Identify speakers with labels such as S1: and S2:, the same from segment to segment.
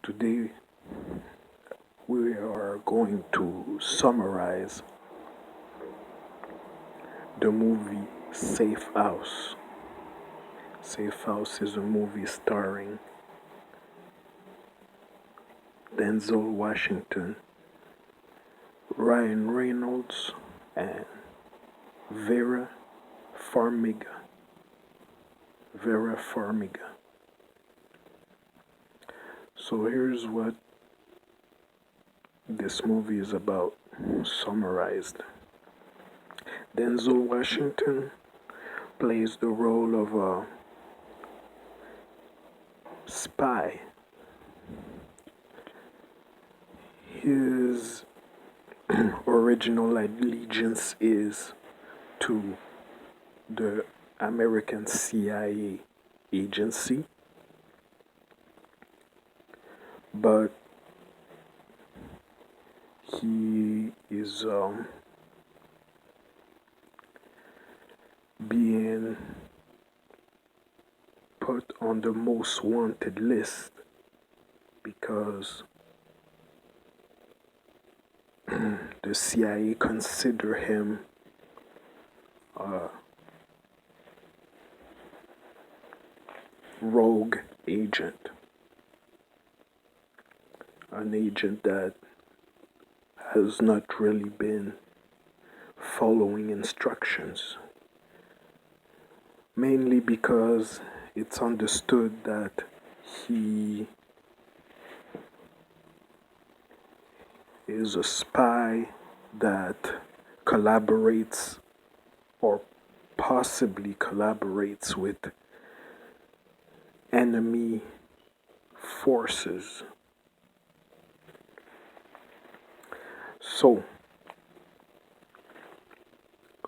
S1: Today we are going to summarize the movie Safe House. Safe House is a movie starring Denzel Washington, Reynolds, and Vera Farmiga. Vera Farmiga. So here's what this movie is about, summarized. Denzel Washington plays the role of a spy. His original allegiance is to the American CIA agency, but he is being put on the most wanted list because the CIA consider him a rogue agent, an agent that has not really been following instructions, mainly because it's understood that he is a spy that collaborates or possibly collaborates with enemy forces. So,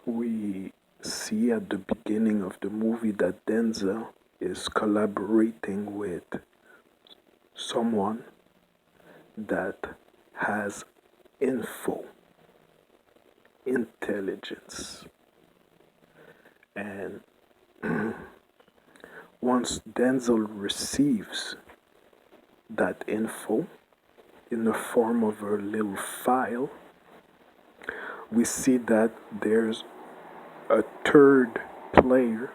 S1: we see at the beginning of the movie that Denzel is collaborating with someone that has info, intelligence. And once Denzel receives that info in the form of a little file, we see that there's a third player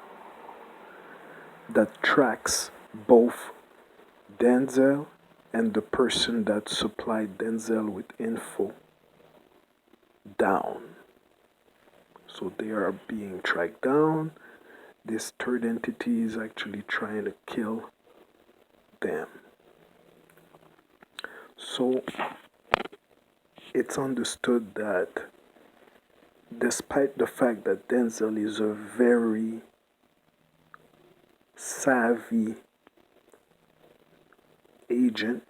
S1: that tracks both Denzel and the person that supplied Denzel with info down. So they are being tracked down. This third entity is actually trying to kill them. So it's understood that despite the fact that Denzel is a very savvy agent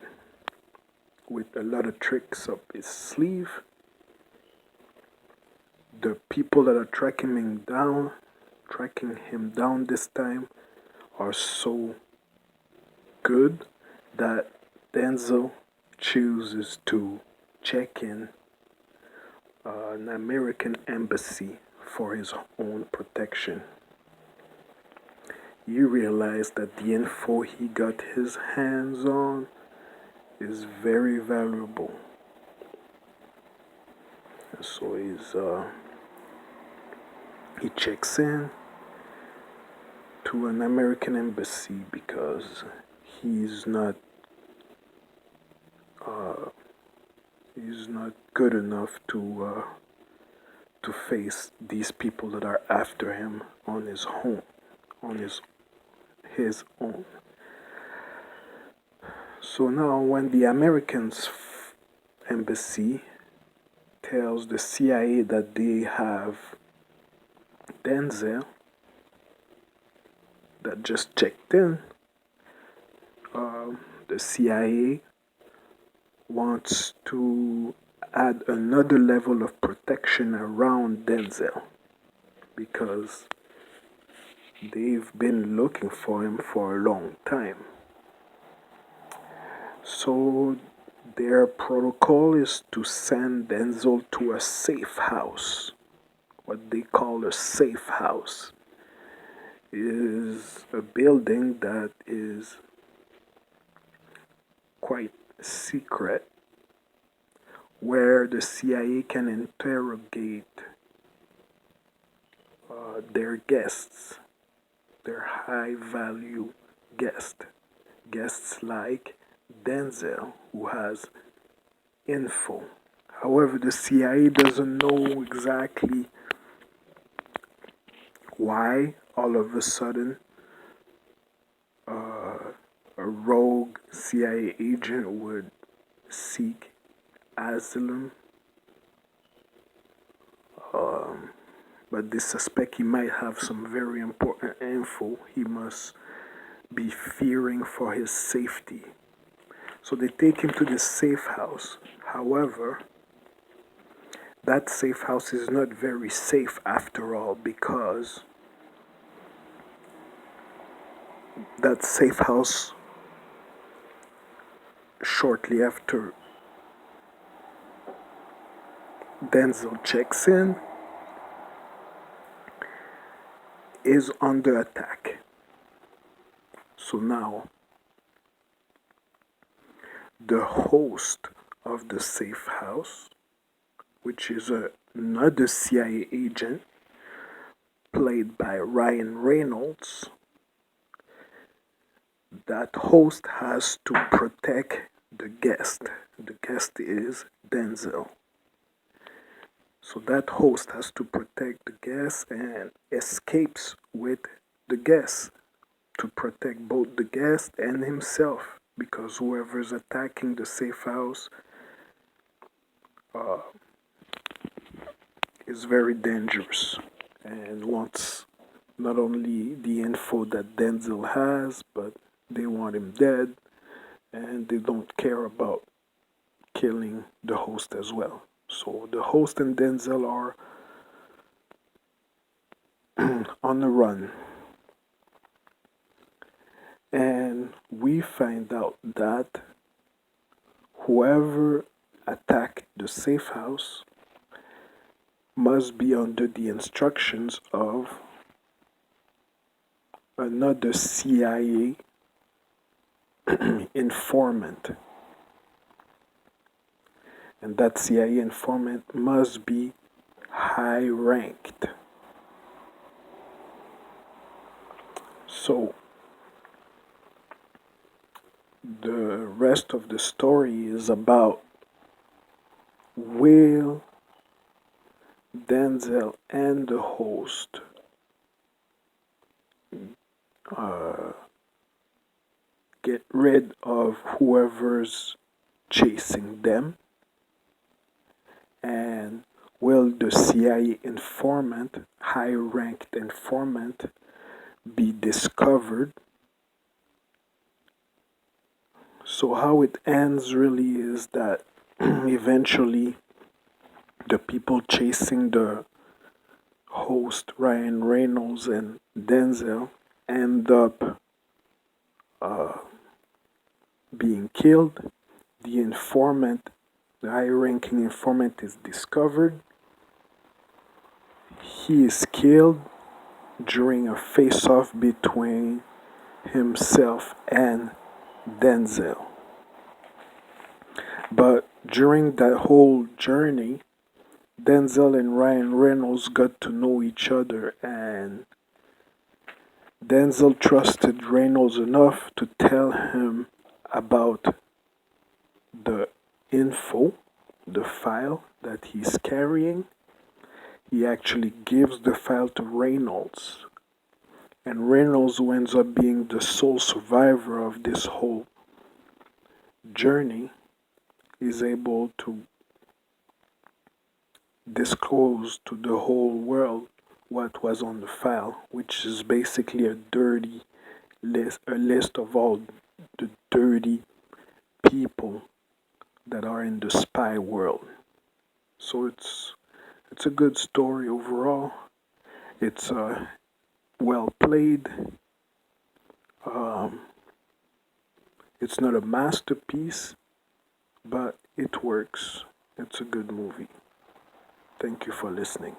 S1: with a lot of tricks up his sleeve, the people that are tracking him down this time are so good that Denzel chooses to check in an American embassy for his own protection. You realize that the info he got his hands on is very valuable. So he checks in to an American embassy because he's not good enough to face these people that are after him on his home, on his own. So now, when the Americans embassy tells the CIA that they have Denzel that just checked in, the CIA wants to add another level of protection around Denzel because they've been looking for him for a long time. So their protocol is to send Denzel to a safe house. What they call a safe house is a building that is quite secret where the CIA can interrogate their guests, their high value guests. Guests like Denzel, who has info. However, the CIA doesn't know exactly why all of a sudden a rogue CIA agent would seek asylum, but they suspect he might have some very important info. He must be fearing for his safety. So they take him to this safe house. However, that safe house is not very safe after all, because that safe house, shortly after Denzel checks in, is under attack. So now, the host of the safe house, which is another CIA agent played by Reynolds, that host has to protect the guest. The guest is Denzel. So that host has to protect the guest and escapes with the guest to protect both the guest and himself, because whoever's attacking the safe house uh, is very dangerous and wants not only the info that Denzel has, but they want him dead, and they don't care about killing the host as well. So the host and Denzel are on the run. And we find out that whoever attacked the safe house must be under the instructions of another CIA informant. And that CIA informant must be high ranked. So, the rest of the story is about, will Denzel and the host uh, get rid of whoever's chasing them? And will the CIA informant, high ranked informant, be discovered? So, how it ends really is that eventually the people chasing the host, Ryan Reynolds and Denzel, end up being killed. The informant, the high ranking informant, is discovered. He is killed during a face off between himself and Denzel. But during that whole journey, Denzel and Ryan Reynolds got to know each other, and Denzel trusted Reynolds enough to tell him about the info, the file that he's carrying. He actually gives the file to Reynolds, and Reynolds, who ends up being the sole survivor of this whole journey, is able to disclose to the whole world what was on the file, which is basically a list of all the dirty people that are in the spy world. So it's a good story overall. It's well played. Um, it's not a masterpiece, but it works. It's a good movie. Thank you for listening.